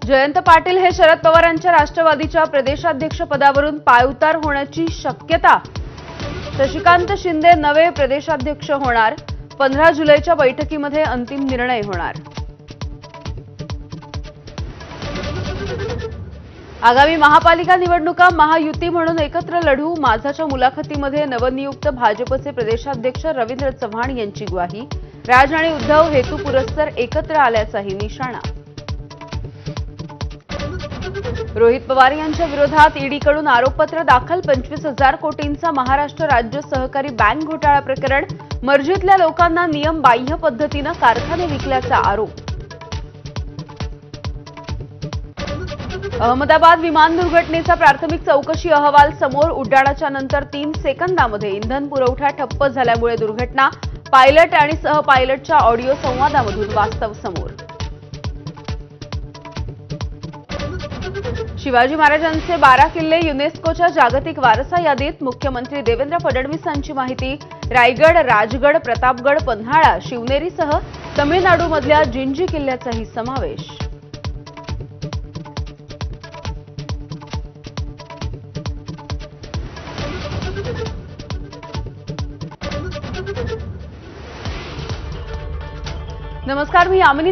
जयंत पाटील हे शरद पवारांच्या राष्ट्रवादीच्या प्रदेशाध्यक्षपदावरून पायउतार होण्याची शक्यता। शशिकांत शिंदे नवे प्रदेशाध्यक्ष होणार। 15 जुलैच्या बैठकीमध्ये अंतिम निर्णय होणार। आगामी महापालिका निवडणुका महायुती म्हणून एकत्र लढू। माझाच्या मुलाखतीमध्ये नवनियुक्त भाजपचे प्रदेशाध्यक्ष रवींद्र चव्हाण यांची ग्वाही। राज आणि उद्धव हेतुपुरस्सर एकत्र आल्याचाही निशाणा। रोहित पवार यांच्या विरोधात ईडीकडून आरोपपत्र दाखल। 25,000 कोटींचा महाराष्ट्र राज्य सहकारी बँक घोटाळा प्रकरण। मर्जीतल्या लोकांना नियमबाह्य पद्धतीने कारखाने विकल्याचा आरोप। अहमदाबाद विमान दुर्घटनेचा प्राथमिक चौकशी अहवाल समोर। उड्डाणाच्या नंतर 3 सेकंदामध्ये इंधन पुरवठा ठप्प झाल्यामुळे दुर्घटना। पायलट आणि सहपायलटच्या ऑडिओ संवादामधून वास्तव समोर। शिवाजी महाराजांचे 12 किल्ले युनेस्कोच्या जागतिक वारसा यादीत। मुख्यमंत्री देवेंद्र फडणवीसांची माहिती। रायगड, राजगड, प्रतापगड, पन्हाळा, शिवनेरीसह तमिळनाडूमधल्या जिंजी किल्ल्याचाही समावेश। नमस्कार, मी यामिनी